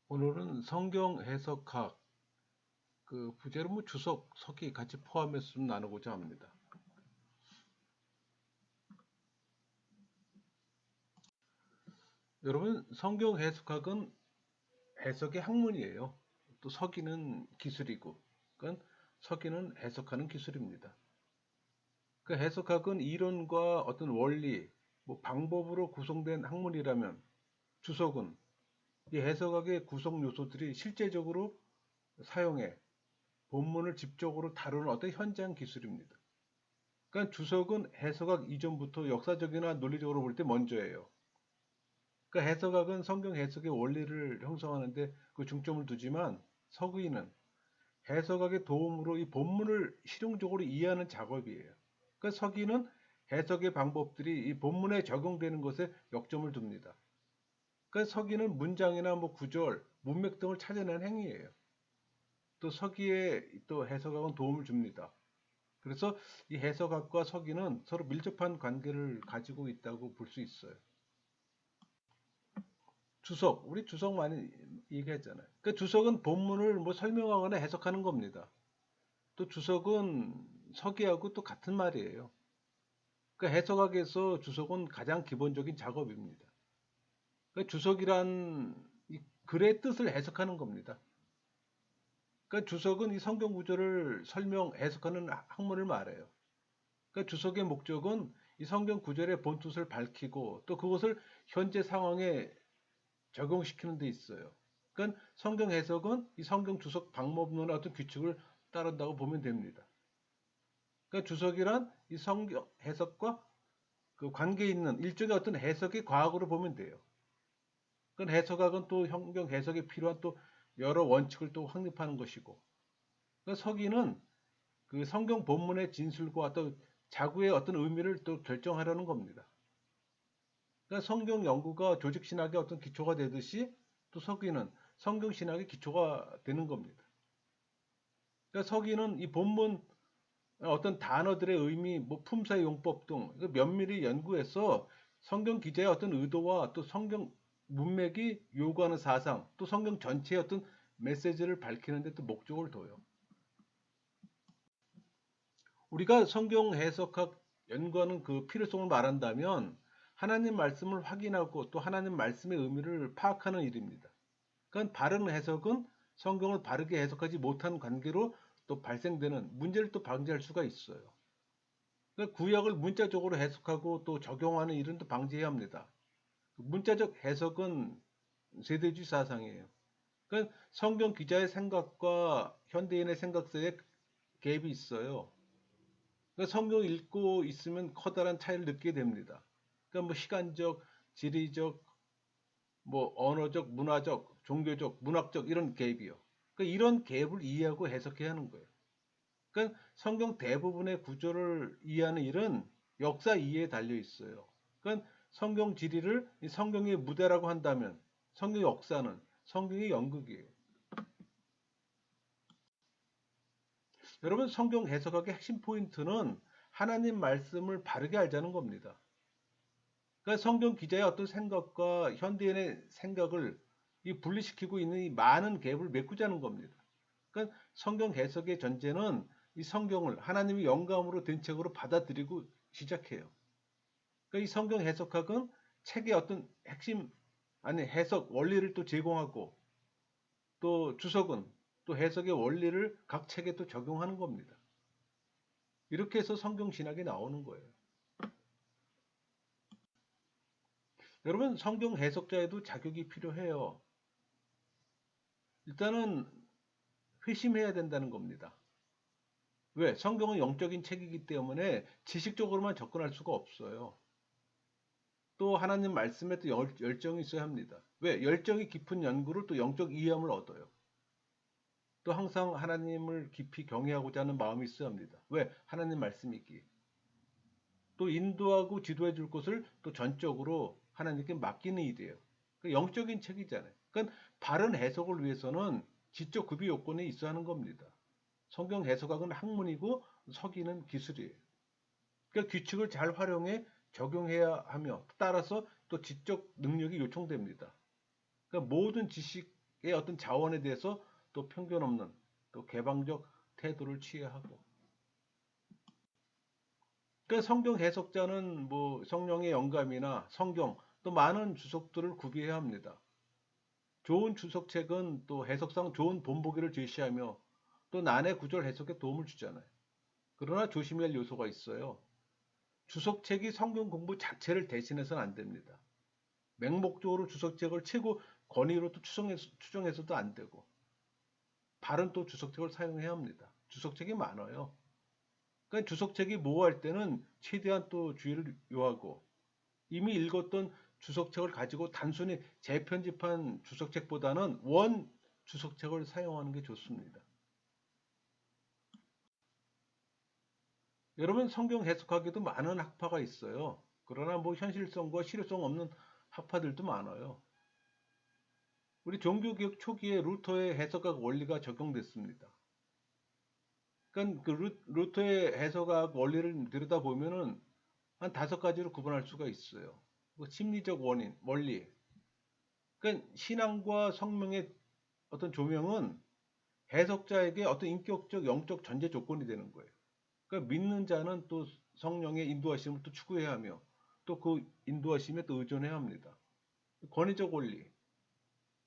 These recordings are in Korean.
오늘은 성경 해석학 그 부제로 뭐 주석, 석기 같이 포함해서 좀 나누고자 합니다. 여러분, 성경 해석학은 해석의 학문이에요. 또 석기는 기술이고, 그러니까 석기는 해석하는 기술입니다. 그 해석학은 이론과 어떤 원리, 뭐 방법으로 구성된 학문이라면 주석은 이 해석학의 구성 요소들이 실제적으로 사용해 본문을 집적으로 다루는 어떤 현장 기술입니다. 그러니까 주석은 해석학 이전부터 역사적이나 논리적으로 볼 때 먼저예요. 그러니까 해석학은 성경 해석의 원리를 형성하는데 그 중점을 두지만 서구인은 해석학의 도움으로 이 본문을 실용적으로 이해하는 작업이에요. 그러니까 서기는 해석의 방법들이 이 본문에 적용되는 것에 역점을 둡니다. 그러니까 서기는 문장이나 뭐 구절, 문맥 등을 찾아내는 행위예요. 또 서기에 또 해석학은 도움을 줍니다. 그래서 이 해석학과 서기는 서로 밀접한 관계를 가지고 있다고 볼 수 있어요. 주석, 우리 주석 많이 얘기했잖아요. 그 주석은 본문을 뭐 설명하거나 해석하는 겁니다. 또 주석은 서기하고 또 같은 말이에요. 그 해석학에서 주석은 가장 기본적인 작업입니다. 그 주석이란 이 글의 뜻을 해석하는 겁니다. 그 주석은 이 성경 구절을 설명, 해석하는 학문을 말해요. 그 주석의 목적은 이 성경 구절의 본뜻을 밝히고 또 그것을 현재 상황에 적용시키는 데 있어요. 그러니까 성경 해석은 이 성경 주석 방법론의 어떤 규칙을 따른다고 보면 됩니다. 그러니까 주석이란 이 성경 해석과 그 관계 있는 일종의 어떤 해석의 과학으로 보면 돼요. 그건 해석학은 또 성경 해석에 필요한 또 여러 원칙을 또 확립하는 것이고, 그러니까 서기는 그 성경 본문의 진술과 또 자구의 어떤 의미를 또 결정하려는 겁니다. 그러니까 성경 연구가 조직 신학의 어떤 기초가 되듯이 또 서기는 성경 신학의 기초가 되는 겁니다. 그러니까 서기는 이 본문 어떤 단어들의 의미, 뭐 품사의 용법 등 면밀히 연구해서 성경 기자의 어떤 의도와 또 성경 문맥이 요구하는 사상, 또 성경 전체의 어떤 메시지를 밝히는 데 또 목적을 둬요. 우리가 성경 해석학 연구하는 그 필요성을 말한다면 하나님 말씀을 확인하고 또 하나님 말씀의 의미를 파악하는 일입니다. 그러니까 바른 해석은 성경을 바르게 해석하지 못한 관계로 또 발생되는 문제를 또 방지할 수가 있어요. 그러니까 구약을 문자적으로 해석하고 또 적용하는 일은 또 방지해야 합니다. 문자적 해석은 세대주의 사상이에요. 그러니까 성경 기자의 생각과 현대인의 생각 사이에 갭이 있어요. 그러니까 성경 읽고 있으면 커다란 차이를 느끼게 됩니다. 그러니까 뭐 시간적, 지리적, 뭐 언어적, 문화적, 종교적, 문학적 이런 갭이요. 그러니까 이런 갭을 이해하고 해석해야 하는 거예요. 그러니까 성경 대부분의 구조를 이해하는 일은 역사 이해에 달려 있어요. 그러니까 성경 지리를 성경의 무대라고 한다면 성경 역사는 성경의 연극이에요. 여러분 성경 해석학의 핵심 포인트는 하나님 말씀을 바르게 알자는 겁니다. 그러니까 성경 기자의 어떤 생각과 현대인의 생각을 이 분리시키고 있는 이 많은 갭을 메꾸자는 겁니다. 그러니까 성경 해석의 전제는 이 성경을 하나님의 영감으로 된 책으로 받아들이고 시작해요. 그러니까 이 성경 해석학은 책의 어떤 핵심 아니 해석 원리를 또 제공하고 또 주석은 또 해석의 원리를 각 책에 또 적용하는 겁니다. 이렇게 해서 성경 신학이 나오는 거예요. 여러분 성경 해석자에도 자격이 필요해요. 일단은 회심해야 된다는 겁니다. 왜? 성경은 영적인 책이기 때문에 지식적으로만 접근할 수가 없어요. 또 하나님 말씀에 또 열정이 있어야 합니다. 왜? 열정이 깊은 연구를 또 영적 이해함을 얻어요. 또 항상 하나님을 깊이 경외하고자 하는 마음이 있어야 합니다. 왜? 하나님 말씀이기에. 또 인도하고 지도해 줄 것을 또 전적으로 하나님께 맡기는 일이에요. 그러니까 영적인 책이잖아요. 그러니까 바른 해석을 위해서는 지적 구비 요건이 있어야 하는 겁니다. 성경 해석학은 학문이고 서기는 기술이에요. 그러니까 규칙을 잘 활용해 적용해야 하며 따라서 또 지적 능력이 요청됩니다. 그러니까 모든 지식 어떤 자원에 대해서 또 편견 없는 또 개방적 태도를 취해야 하고. 그 성경 해석자는 뭐 성령의 영감이나 성경 또 많은 주석들을 구비해야 합니다. 좋은 주석책은 또 해석상 좋은 본보기를 제시하며 또 난해 구절 해석에 도움을 주잖아요. 그러나 조심해야 할 요소가 있어요. 주석책이 성경 공부 자체를 대신해서는 안 됩니다. 맹목적으로 주석책을 최고 권위로 또 추정해서도 안 되고, 바른 또 주석책을 사용해야 합니다. 주석책이 많아요. 그러니까 주석책이 모호할 때는 최대한 또 주의를 요하고, 이미 읽었던 주석책을 가지고 단순히 재편집한 주석책보다는 원 주석책을 사용하는 게 좋습니다. 여러분, 성경 해석하기도 많은 학파가 있어요. 그러나 뭐 현실성과 실효성 없는 학파들도 많아요. 우리 종교개혁 초기에 루터의 해석학 원리가 적용됐습니다. 그러니까 그 루터의 해석학 원리를 들여다보면은 한 5가지로 구분할 수가 있어요. 뭐 심리적 원리. 그러니까 신앙과 성명의 어떤 조명은 해석자에게 어떤 인격적, 영적 전제 조건이 되는 거예요. 그러니까 믿는 자는 또 성령의 인도하심을 또 추구해야 하며 또 그 인도하심에 또 의존해야 합니다. 권위적 원리.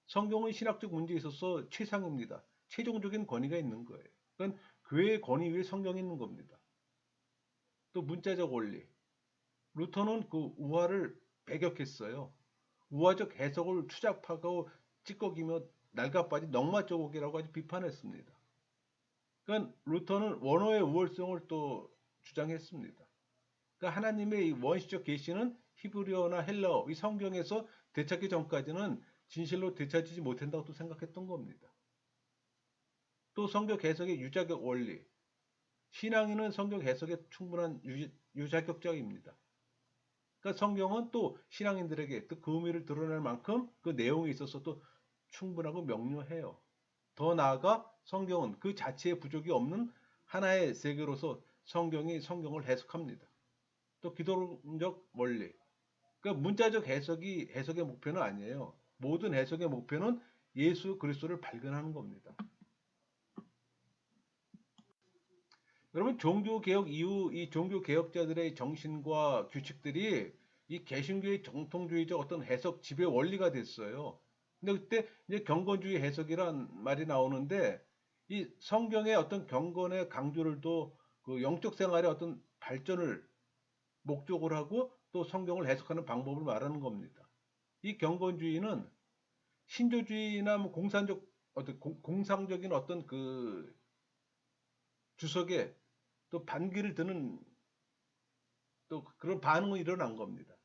성경은 신학적 문제에 있어서 최상입니다. 최종적인 권위가 있는 거예요. 그러니까 교회의 권위 위에 성경이 있는 겁니다. 또 문자적 원리. 루터는 그 우화를 배격했어요. 우화적 해석을 추잡하고 찌꺼기며 낡아빠진 넉마조곡이라고 아주 비판했습니다. 그러니까 루터는 원어의 우월성을 또 주장했습니다. 그러니까 하나님의 이 원시적 계시는 히브리어나 헬라어, 이 성경에서 되찾기 전까지는 진실로 되찾지 못한다고 또 생각했던 겁니다. 또 성경 해석의 유자격 원리. 신앙인은 성경 해석에 충분한 유자격자입니다. 그러니까 성경은 또 신앙인들에게 또 그 의미를 드러낼 만큼 그 내용에 있어서 또 충분하고 명료해요. 더 나아가 성경은 그 자체의 부족이 없는 하나의 세계로서 성경이 성경을 해석합니다. 또 기도론적 원리. 그러니까 문자적 해석이 해석의 목표는 아니에요. 모든 해석의 목표는 예수 그리스도를 발견하는 겁니다. 여러분, 종교개혁 이후 이 종교개혁자들의 정신과 규칙들이 이 개신교의 정통주의적 어떤 해석 지배 원리가 됐어요. 근데 그때 이제 경건주의 해석이란 말이 나오는데, 이 성경의 어떤 경건의 강조를 또 그 영적 생활의 어떤 발전을 목적으로 하고 또 성경을 해석하는 방법을 말하는 겁니다. 이 경건주의는 신조주의나 뭐 공산적 어떤 공상적인 어떤 그 주석에 또 반기를 드는 또 그런 반응이 일어난 겁니다.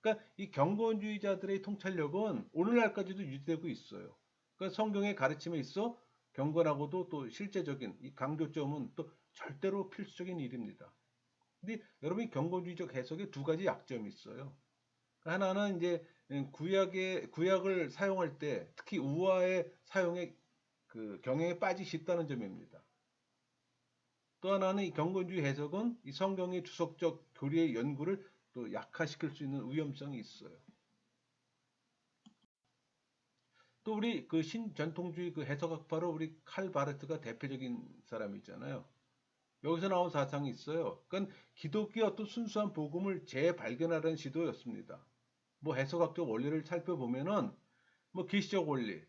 그러니까 이 경건주의자들의 통찰력은 오늘날까지도 유지되고 있어요. 그러니까 성경의 가르침에 있어 경건하고도 또 실제적인 이 강조점은 또 절대로 필수적인 일입니다. 근데 여러분이 경건주의적 해석에 2가지 약점이 있어요. 하나는 이제 구약을 사용할 때 특히 우화의 사용에 그 경향에 빠지기 쉽다는 점입니다. 또 하나는 이 경건주의 해석은 이 성경의 주석적 교리의 연구를 또 약화시킬 수 있는 위험성이 있어요. 또 우리 그 신전통주의 그 해석학파로 우리 칼 바르트가 대표적인 사람이잖아요. 여기서 나온 사상이 있어요. 그러니까 기독교의 어떤 순수한 복음을 재발견하려는 시도였습니다. 뭐 해석학적 원리를 살펴보면은 뭐 계시적 원리,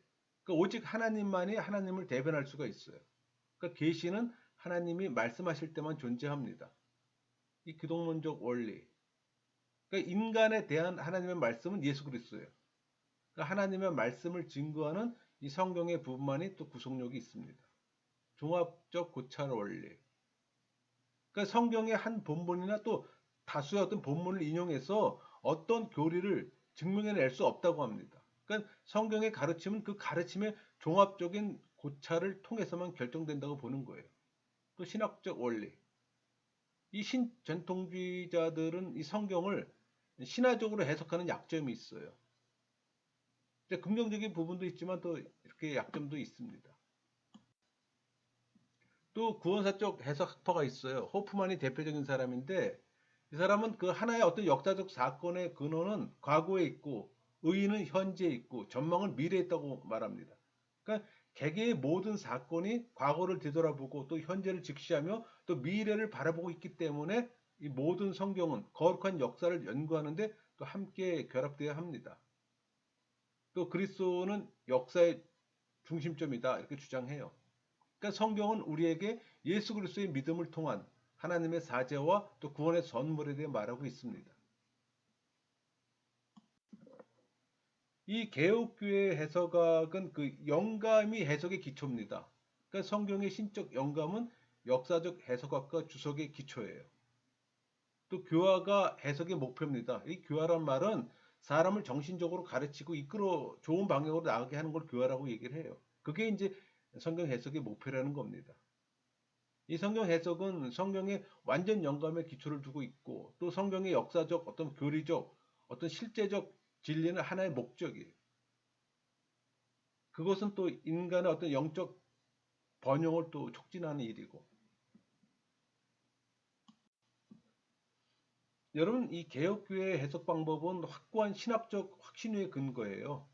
그러니까 오직 하나님만이 하나님을 대변할 수가 있어요. 그러니까 계시는 하나님이 말씀하실 때만 존재합니다. 이 기독론적 원리, 그러니까 인간에 대한 하나님의 말씀은 예수 그리스도예요. 그러니까 하나님의 말씀을 증거하는 이 성경의 부분만이 또 구속력이 있습니다. 종합적 고찰 원리, 그러니까 성경의 한 본문이나 또 다수의 어떤 본문을 인용해서 어떤 교리를 증명해낼 수 없다고 합니다. 그러니까 성경의 가르침은 그 가르침의 종합적인 고찰을 통해서만 결정된다고 보는 거예요. 또 신학적 원리. 이 신전통주의자들은 이 성경을 신화적으로 해석하는 약점이 있어요. 긍정적인 부분도 있지만 또 이렇게 약점도 있습니다. 또 구원사적 해석학파가 있어요. 호프만이 대표적인 사람인데 이 사람은 그 하나의 어떤 역사적 사건의 근원은 과거에 있고 의의는 현재에 있고 전망은 미래에 있다고 말합니다. 그러니까 개개의 모든 사건이 과거를 되돌아보고 또 현재를 직시하며 또 미래를 바라보고 있기 때문에 이 모든 성경은 거룩한 역사를 연구하는데 또 함께 결합되어야 합니다. 또 그리스도는 역사의 중심점이다 이렇게 주장해요. 그러니까 성경은 우리에게 예수 그리스도의 믿음을 통한 하나님의 사제와 또 구원의 선물에 대해 말하고 있습니다. 이 개혁교회 해석학은 그 영감이 해석의 기초입니다. 그러니까 성경의 신적 영감은 역사적 해석학과 주석의 기초예요. 또 교화가 해석의 목표입니다. 이 교화란 말은 사람을 정신적으로 가르치고 이끌어 좋은 방향으로 나가게 하는 걸 교화라고 얘기를 해요. 그게 이제 성경 해석의 목표라는 겁니다. 이 성경 해석은 성경의 완전 영감에 기초를 두고 있고 또 성경의 역사적 어떤 교리적 어떤 실제적 진리는 하나의 목적이에요. 그것은 또 인간의 어떤 영적 번영을 또 촉진하는 일이고 여러분 이 개혁교회의 해석 방법은 확고한 신학적 확신 위에 근거해요.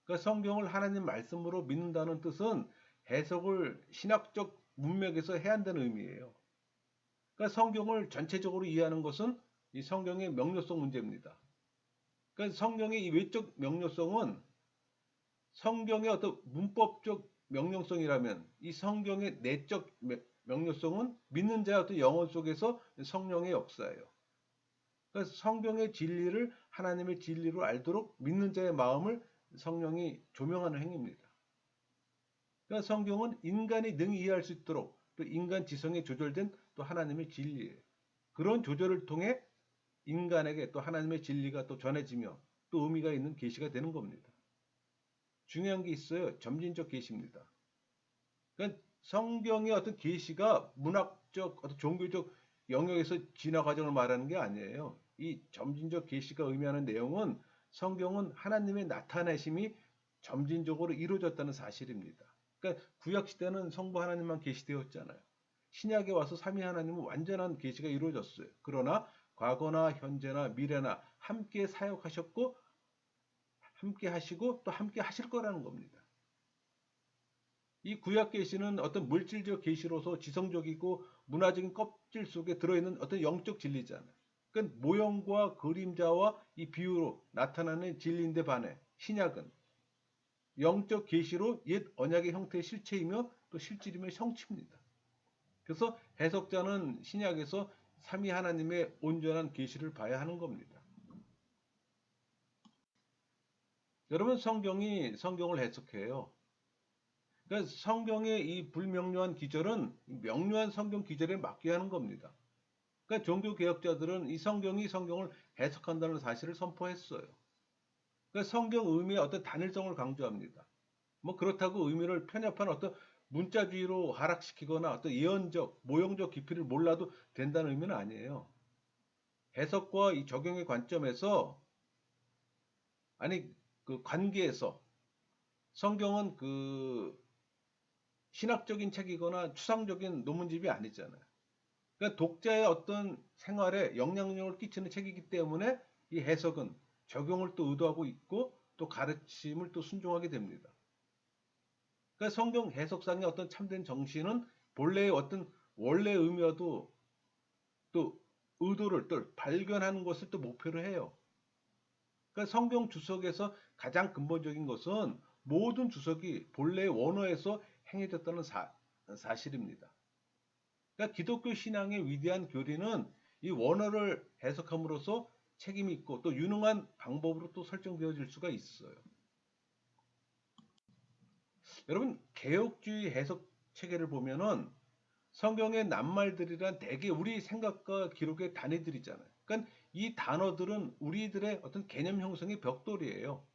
그러니까 성경을 하나님 말씀으로 믿는다는 뜻은 해석을 신학적 문맥에서 해야 한다는 의미예요. 그러니까 성경을 전체적으로 이해하는 것은 이 성경의 명료성 문제입니다. 그러니까 성경의 이 외적 명료성은 성경의 어떤 문법적 명령성이라면 이 성경의 내적 명료성은 믿는 자의 어떤 영혼 속에서 성령의 역사예요. 그러니까 성경의 진리를 하나님의 진리로 알도록 믿는 자의 마음을 성령이 조명하는 행위입니다. 그러니까 성경은 인간이 능히 이해할 수 있도록 또 인간 지성에 조절된 또 하나님의 진리예요. 그런 조절을 통해 인간에게 또 하나님의 진리가 또 전해지며 또 의미가 있는 계시가 되는 겁니다. 중요한 게 있어요. 점진적 계시입니다. 그러니까 성경의 어떤 계시가 문학적, 어떤 종교적 영역에서 진화 과정을 말하는 게 아니에요. 이 점진적 계시가 의미하는 내용은 성경은 하나님의 나타내심이 점진적으로 이루어졌다는 사실입니다. 그러니까 구약 시대는 성부 하나님만 계시되었잖아요. 신약에 와서 삼위 하나님은 완전한 계시가 이루어졌어요. 그러나 과거나 현재나 미래나 함께 사역하셨고 함께 하시고 또 함께 하실 거라는 겁니다. 이 구약 계시는 어떤 물질적 계시로서 지성적이고 문화적인 껍질 속에 들어있는 어떤 영적 진리잖아요. 그러니까 모형과 그림자와 이 비유로 나타나는 진리인데 반해 신약은 영적 계시로 옛 언약의 형태의 실체이며 또 실질이며 성취입니다. 그래서 해석자는 신약에서 삼위 하나님의 온전한 계시를 봐야 하는 겁니다. 여러분 성경이 성경을 해석해요. 그러니까 성경의 이 불명료한 기절은 명료한 성경 기절에 맡겨야 하는 겁니다. 그러니까 종교 개혁자들은 이 성경이 성경을 해석한다는 사실을 선포했어요. 그러니까 성경 의미의 어떤 단일성을 강조합니다. 뭐 그렇다고 의미를 편협한 어떤 문자주의로 하락시키거나 어떤 예언적, 모형적 깊이를 몰라도 된다는 의미는 아니에요. 해석과 이 적용의 관점에서 아니 그 관계에서 성경은 그 신학적인 책이거나 추상적인 논문집이 아니잖아요. 그러니까 독자의 어떤 생활에 영향력을 끼치는 책이기 때문에 이 해석은 적용을 또 의도하고 있고 또 가르침을 또 순종하게 됩니다. 그러니까 성경 해석상의 어떤 참된 정신은 본래의 어떤 원래 의미와도 또 의도를 또 발견하는 것을 또 목표로 해요. 그러니까 성경 주석에서 가장 근본적인 것은 모든 주석이 본래의 원어에서 행해졌다는 사실입니다. 그러니까 기독교 신앙의 위대한 교리는 이 원어를 해석함으로써 책임이 있고 또 유능한 방법으로 또 설정되어질 수가 있어요. 여러분 개혁주의 해석 체계를 보면은 성경의 낱말들이란 대개 우리 생각과 기록의 단위들이잖아요. 그러니까 이 단어들은 우리들의 어떤 개념 형성의 벽돌이에요.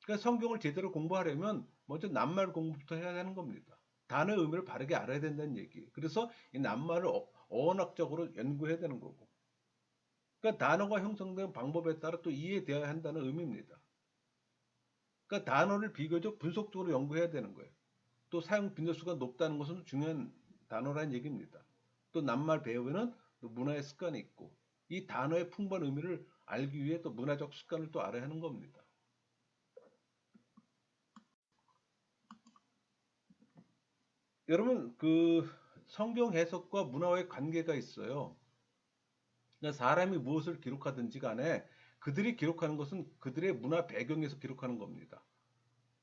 그러니까 성경을 제대로 공부하려면 먼저 낱말 공부부터 해야 하는 겁니다. 단어의 의미를 바르게 알아야 된다는 얘기예요. 그래서 이 낱말을 어원학적으로 연구해야 되는 거고. 그러니까 단어가 형성된 방법에 따라 또 이해되어야 한다는 의미입니다. 그러니까 단어를 비교적 분석적으로 연구해야 되는 거예요. 또 사용 빈도수가 높다는 것은 중요한 단어라는 얘기입니다. 또 낱말 배우에는 또 문화의 습관이 있고 이 단어의 풍부한 의미를 알기 위해 또 문화적 습관을 또 알아야 하는 겁니다. 여러분 그 성경 해석과 문화의 관계가 있어요. 그러니까 사람이 무엇을 기록하든지 간에 그들이 기록하는 것은 그들의 문화 배경에서 기록하는 겁니다.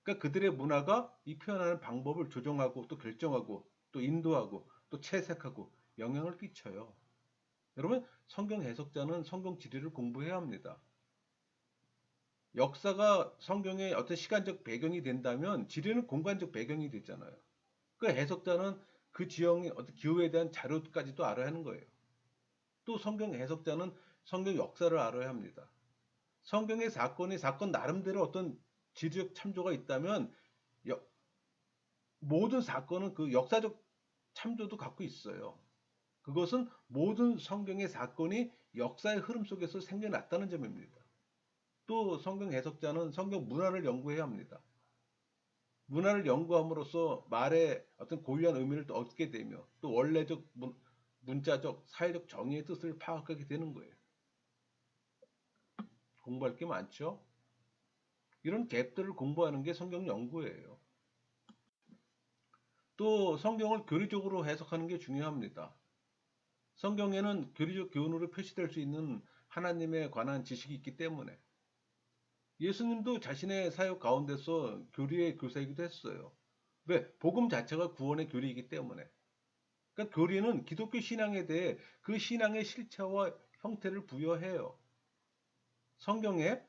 그러니까 그들의 문화가 이 표현하는 방법을 조정하고 또 결정하고 또 인도하고 또 채색하고 영향을 끼쳐요. 여러분 성경 해석자는 성경 지리를 공부해야 합니다. 역사가 성경의 어떤 시간적 배경이 된다면 지리는 공간적 배경이 되잖아요. 그 해석자는 그 지형의 어떤 기후에 대한 자료까지도 알아야 하는 거예요. 또 성경 해석자는 성경 역사를 알아야 합니다. 성경의 사건이 사건 나름대로 어떤 지리적 참조가 있다면 모든 사건은 그 역사적 참조도 갖고 있어요. 그것은 모든 성경의 사건이 역사의 흐름 속에서 생겨났다는 점입니다. 또 성경 해석자는 성경 문화를 연구해야 합니다. 문화를 연구함으로써 말의 어떤 고유한 의미를 또 얻게 되며 또 원래적 문자적 사회적 정의의 뜻을 파악하게 되는 거예요. 공부할 게 많죠. 이런 갭들을 공부하는 게 성경 연구예요. 또 성경을 교리적으로 해석하는 게 중요합니다. 성경에는 교리적 교훈으로 표시될 수 있는 하나님에 관한 지식이 있기 때문에 예수님도 자신의 사역 가운데서 교리의 교사이기도 했어요. 왜? 복음 자체가 구원의 교리이기 때문에. 그러니까 교리는 기독교 신앙에 대해 그 신앙의 실체와 형태를 부여해요. 성경에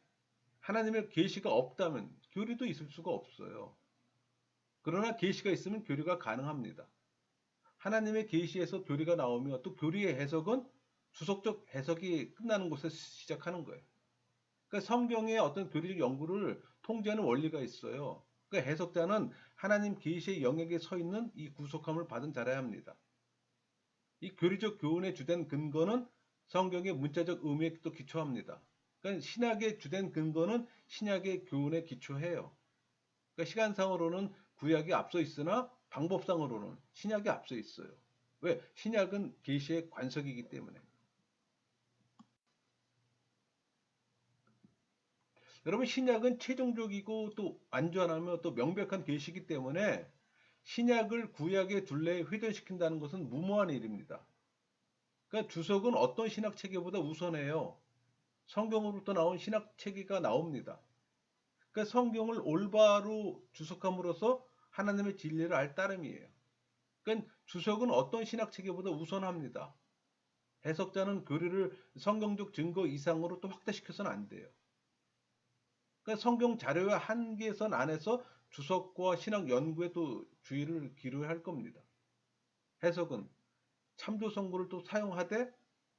하나님의 계시가 없다면 교리도 있을 수가 없어요. 그러나 계시가 있으면 교리가 가능합니다. 하나님의 계시에서 교리가 나오며 또 교리의 해석은 주석적 해석이 끝나는 곳에서 시작하는 거예요. 그러니까 성경의 어떤 교리적 연구를 통제하는 원리가 있어요. 그러니까 해석자는 하나님 계시의 영역에 서 있는 이 구속함을 받은 자라야 합니다. 이 교리적 교훈의 주된 근거는 성경의 문자적 의미에 또 기초합니다. 그러니까 신학의 주된 근거는 신약의 교훈에 기초해요. 그러니까 시간상으로는 구약이 앞서 있으나 방법상으로는 신약이 앞서 있어요. 왜? 신약은 계시의 관석이기 때문에. 여러분 신약은 최종적이고 또 완전하며 또 명백한 계시이기 때문에 신약을 구약의 둘레에 회전시킨다는 것은 무모한 일입니다. 그러니까 주석은 어떤 신학 체계보다 우선해요. 성경으로부터 나온 신학 체계가 나옵니다. 그러니까 성경을 올바로 주석함으로써 하나님의 진리를 알 따름이에요. 그러니까 주석은 어떤 신학 체계보다 우선합니다. 해석자는 교리를 성경적 증거 이상으로 또 확대시켜서는 안 돼요. 그러니까 성경 자료의 한계선 안에서 주석과 신학 연구에 또 주의를 기울여야 할 겁니다. 해석은 참조 성구를 또 사용하되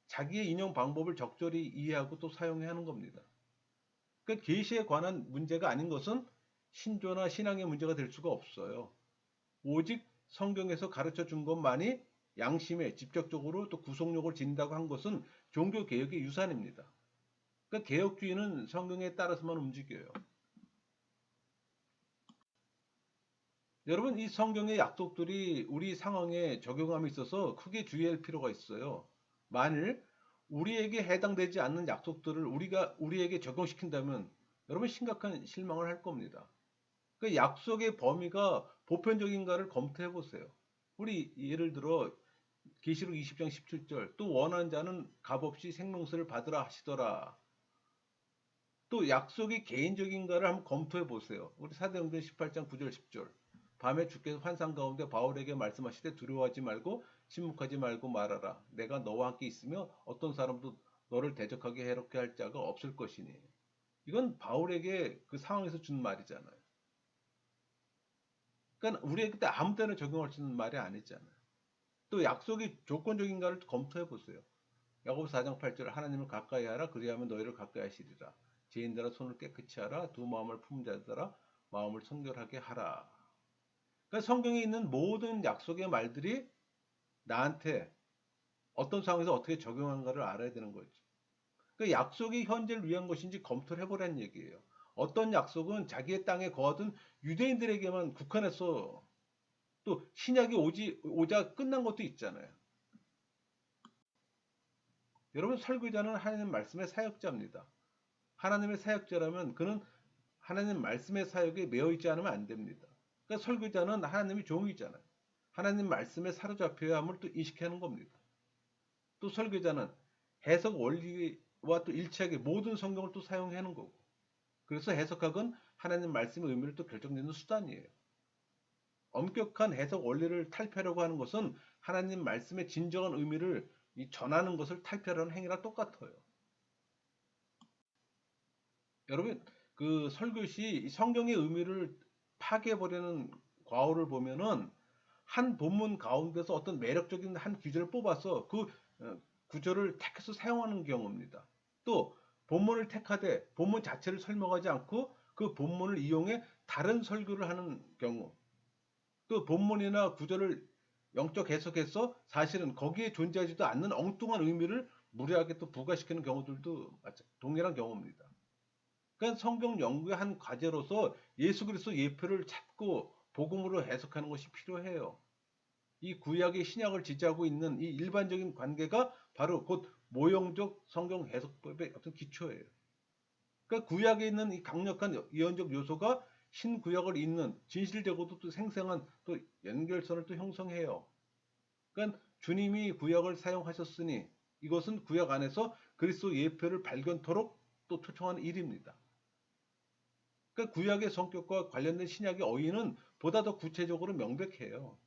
자기의 인용 방법을 적절히 이해하고 또 사용해야 하는 겁니다. 그러니까 계시에 관한 문제가 아닌 것은 신조나 신앙의 문제가 될 수가 없어요. 오직 성경에서 가르쳐 준 것만이 양심에 직접적으로 또 구속력을 지닌다고 한 것은 종교 개혁의 유산입니다. 그러니까 개혁주의는 성경에 따라서만 움직여요. 여러분 이 성경의 약속들이 우리 상황에 적용함에 있어서 크게 주의할 필요가 있어요. 만일 우리에게 해당되지 않는 약속들을 우리에게 적용시킨다면 여러분 심각한 실망을 할 겁니다. 그 약속의 범위가 보편적인가를 검토해 보세요. 우리 예를 들어 계시록 20장 17절 또 원하는 자는 값없이 생명수를 받으라 하시더라. 또 약속이 개인적인가를 한번 검토해 보세요. 우리 사도행전 18장 9절 10절. 밤에 주께서 환상 가운데 바울에게 말씀하시되 두려워하지 말고 침묵하지 말고 말하라. 내가 너와 함께 있으며 어떤 사람도 너를 대적하게 해롭게 할 자가 없을 것이니. 이건 바울에게 그 상황에서 준 말이잖아요. 그러니까 우리에게 그때 아무 때나 적용할 수 있는 말이 아니잖아요. 또 약속이 조건적인가를 검토해 보세요. 야고보서 4장 8절 하나님을 가까이 하라 그리하면 너희를 가까이 하시리라. 죄인들아 손을 깨끗이 하라 두 마음을 품은 자들아 마음을 청결하게 하라. 그러니까 성경에 있는 모든 약속의 말들이 나한테 어떤 상황에서 어떻게 적용하는가를 알아야 되는 거지. 그 약속이 현재를 위한 것인지 검토를 해보라는 얘기예요. 어떤 약속은 자기의 땅에 거하던 유대인들에게만 국한해서 또 신약이 오자 끝난 것도 있잖아요. 여러분 설교자는 하나님 말씀의 사역자입니다. 하나님의 사역자라면 그는 하나님 말씀의 사역에 매여 있지 않으면 안 됩니다. 그러니까 설교자는 하나님의 종이잖아요. 하나님 말씀에 사로잡혀야 함을 또 인식하는 겁니다. 또 설교자는 해석 원리와 또 일치하게 모든 성경을 또 사용하는 거고, 그래서 해석학은 하나님 말씀의 의미를 또 결정짓는 수단이에요. 엄격한 해석 원리를 탈피하려고 하는 것은 하나님 말씀의 진정한 의미를 전하는 것을 탈피하려는 행위랑 똑같아요. 여러분, 그 설교시 성경의 의미를 파괴해버리는 과오를 보면은 한 본문 가운데서 어떤 매력적인 한 구절을 뽑아서 그 구절을 택해서 사용하는 경우입니다. 또 본문을 택하되 본문 자체를 설명하지 않고 그 본문을 이용해 다른 설교를 하는 경우, 또 본문이나 구절을 영적 해석해서 사실은 거기에 존재하지도 않는 엉뚱한 의미를 무리하게 또 부과시키는 경우들도 동일한 경우입니다. 그러니까 성경 연구의 한 과제로서 예수 그리스도 예표를 찾고 복음으로 해석하는 것이 필요해요. 이 구약의 신약을 지지하고 있는 이 일반적인 관계가 바로 곧 모형적 성경 해석법의 어떤 기초예요. 그러니까 구약에 있는 이 강력한 예언적 요소가 신구약을 잇는 진실되고도 또 생생한 또 연결선을 또 형성해요. 그러니까 주님이 구약을 사용하셨으니 이것은 구약 안에서 그리스도 예표를 발견토록 또 초청하는 일입니다. 그러니까 구약의 성격과 관련된 신약의 어휘는 보다 더 구체적으로 명백해요.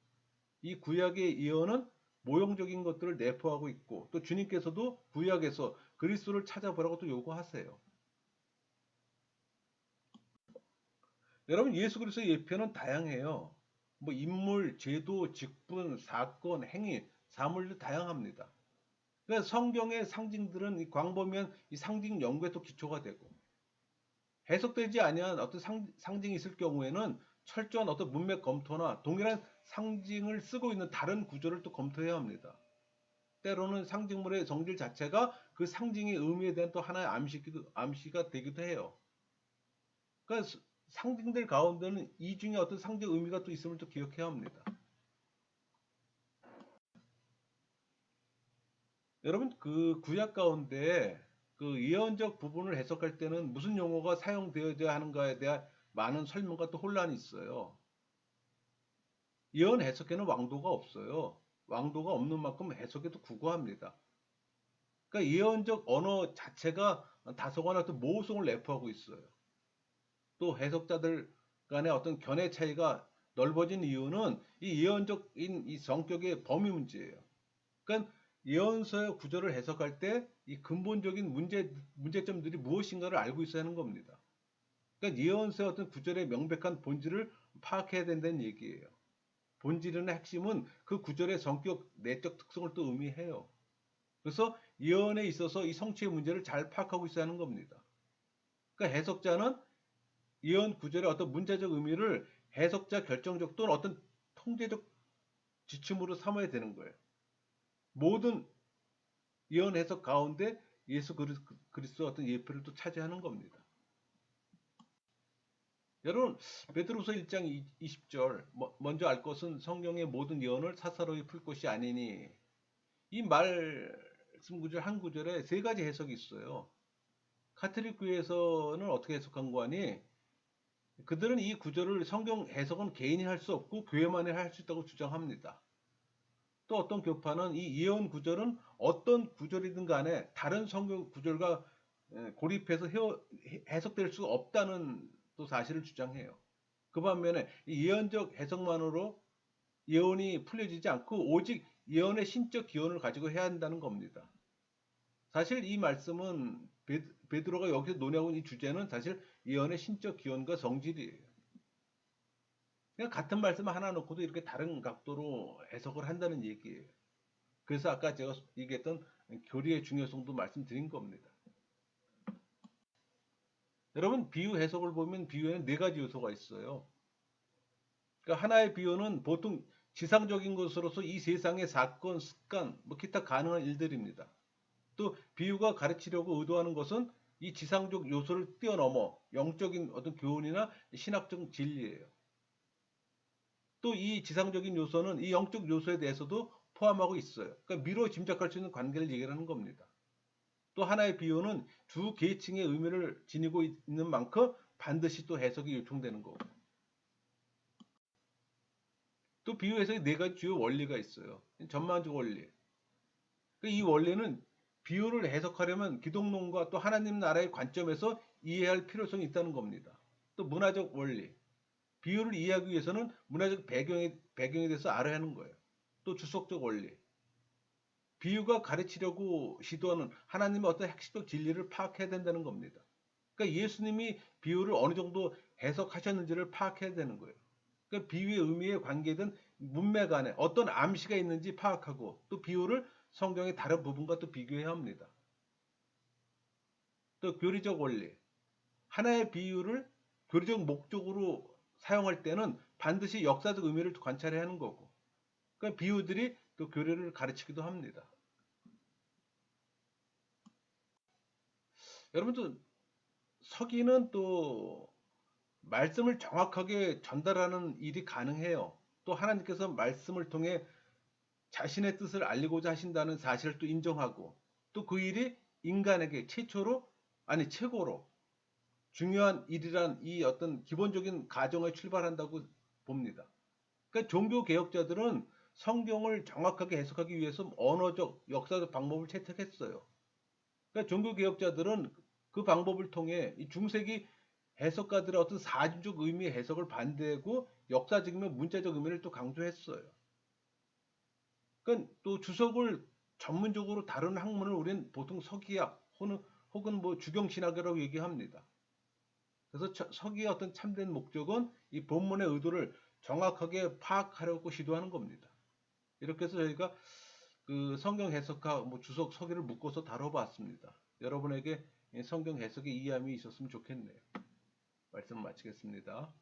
이 구약의 예언은 모형적인 것들을 내포하고 있고 또 주님께서도 구약에서 그리스도를 찾아보라고 또 요구하세요. 여러분, 예수 그리스도의 예표는 다양해요. 뭐 인물, 제도, 직분, 사건, 행위, 사물도 다양합니다. 그러니까 성경의 상징들은 이 광범위한 이 상징 연구에 또 기초가 되고 해석되지 아니한 어떤 상징이 있을 경우에는 철저한 어떤 문맥 검토나 동일한 상징을 쓰고 있는 다른 구조를 또 검토해야 합니다. 때로는 상징물의 성질 자체가 그 상징의 의미에 대한 또 하나의 암시가 되기도 해요. 그러니까 상징들 가운데는 이 중에 어떤 상징 의미가 또 있음을 또 기억해야 합니다. 여러분, 그 구약 가운데 그 예언적 부분을 해석할 때는 무슨 용어가 사용되어야 하는가에 대한 많은 설명과 또 혼란이 있어요. 예언 해석에는 왕도가 없어요. 왕도가 없는 만큼 해석에도 구구합니다. 그러니까 예언적 언어 자체가 다소간 어떤 모호성을 내포하고 있어요. 또 해석자들 간의 어떤 견해 차이가 넓어진 이유는 이 예언적인 이 성격의 범위 문제예요. 그러니까 예언서의 구절을 해석할 때 이 근본적인 문제점들이 무엇인가를 알고 있어야 하는 겁니다. 그러니까 예언서의 어떤 구절의 명백한 본질을 파악해야 된다는 얘기예요. 본질이나 핵심은 그 구절의 성격, 내적 특성을 또 의미해요. 그래서 예언에 있어서 이 성취의 문제를 잘 파악하고 있어야 하는 겁니다. 그러니까 해석자는 예언 구절의 어떤 문제적 의미를 해석자 결정적 또는 어떤 통제적 지침으로 삼아야 되는 거예요. 모든 예언 해석 가운데 예수 그리스도 어떤 예표를 또 차지하는 겁니다. 여러분, 베드로서 1장 20절 먼저 알 것은 성경의 모든 예언을 사사로이 풀 것이 아니니, 이 말씀 구절 한 구절에 세 가지 해석이 있어요. 카톨릭 교회에서는 어떻게 해석한 거 아니? 그들은 이 구절을 성경 해석은 개인이 할 수 없고 교회만이 할 수 있다고 주장합니다. 또 어떤 교파는 이 예언 구절은 어떤 구절이든 간에 다른 성경 구절과 고립해서 해석될 수 없다는 또 사실을 주장해요. 그 반면에 이 예언적 해석만으로 예언이 풀려지지 않고 오직 예언의 신적 기원을 가지고 해야 한다는 겁니다. 사실 이 말씀은 베드로가 여기서 논의하고 있는 이 주제는 사실 예언의 신적 기원과 성질이에요. 그냥 같은 말씀을 하나 놓고도 이렇게 다른 각도로 해석을 한다는 얘기예요. 그래서 아까 제가 얘기했던 교리의 중요성도 말씀드린 겁니다. 여러분, 비유 해석을 보면 비유에는 네 가지 요소가 있어요. 그러니까 하나의 비유는 보통 지상적인 것으로서 이 세상의 사건, 습관, 뭐 기타 가능한 일들입니다. 또 비유가 가르치려고 의도하는 것은 이 지상적 요소를 뛰어넘어 영적인 어떤 교훈이나 신학적 진리예요. 또 이 지상적인 요소는 이 영적 요소에 대해서도 포함하고 있어요. 그러니까 미뤄 짐작할 수 있는 관계를 얘기하는 겁니다. 또 하나의 비유는 두 계층의 의미를 지니고 있는 만큼 반드시 또 해석이 요청되는 거고. 또 비유 해석에 네 가지 주요 원리가 있어요. 전반적 원리. 이 원리는 비유를 해석하려면 기독론과 또 하나님 나라의 관점에서 이해할 필요성이 있다는 겁니다. 또 문화적 원리. 비유를 이해하기 위해서는 문화적 배경에 대해서 알아야 하는 거예요. 또 주석적 원리. 비유가 가르치려고 시도하는 하나님의 어떤 핵심적 진리를 파악해야 된다는 겁니다. 그러니까 예수님이 비유를 어느 정도 해석하셨는지를 파악해야 되는 거예요. 그러니까 비유의 의미에 관계된 문맥 안에 어떤 암시가 있는지 파악하고 또 비유를 성경의 다른 부분과 또 비교해야 합니다. 또 교리적 원리. 하나의 비유를 교리적 목적으로 사용할 때는 반드시 역사적 의미를 관찰해야 하는 거고. 그러니까 비유들이 또 교리를 가르치기도 합니다. 여러분도 서기는 또 말씀을 정확하게 전달하는 일이 가능해요. 또 하나님께서 말씀을 통해 자신의 뜻을 알리고자 하신다는 사실을 또 인정하고 또 그 일이 인간에게 최고로 중요한 일이란 이 어떤 기본적인 가정에 출발한다고 봅니다. 그러니까 종교 개혁자들은 성경을 정확하게 해석하기 위해서 언어적, 역사적 방법을 채택했어요. 그러니까 종교 개혁자들은 그 방법을 통해 이 중세기 해석가들의 어떤 사주적 의미의 해석을 반대하고 역사적이며 문자적 의미를 또 강조했어요. 그러니까 또 주석을 전문적으로 다루는 학문을 우리는 보통 서기학 혹은 뭐 주경신학이라고 얘기합니다. 그래서 서기의 어떤 참된 목적은 이 본문의 의도를 정확하게 파악하려고 시도하는 겁니다. 이렇게 해서 저희가 그 성경 해석과 뭐 주석 서기를 묶어서 다뤄봤습니다. 여러분에게 성경 해석의 이해함이 있었으면 좋겠네요. 말씀 마치겠습니다.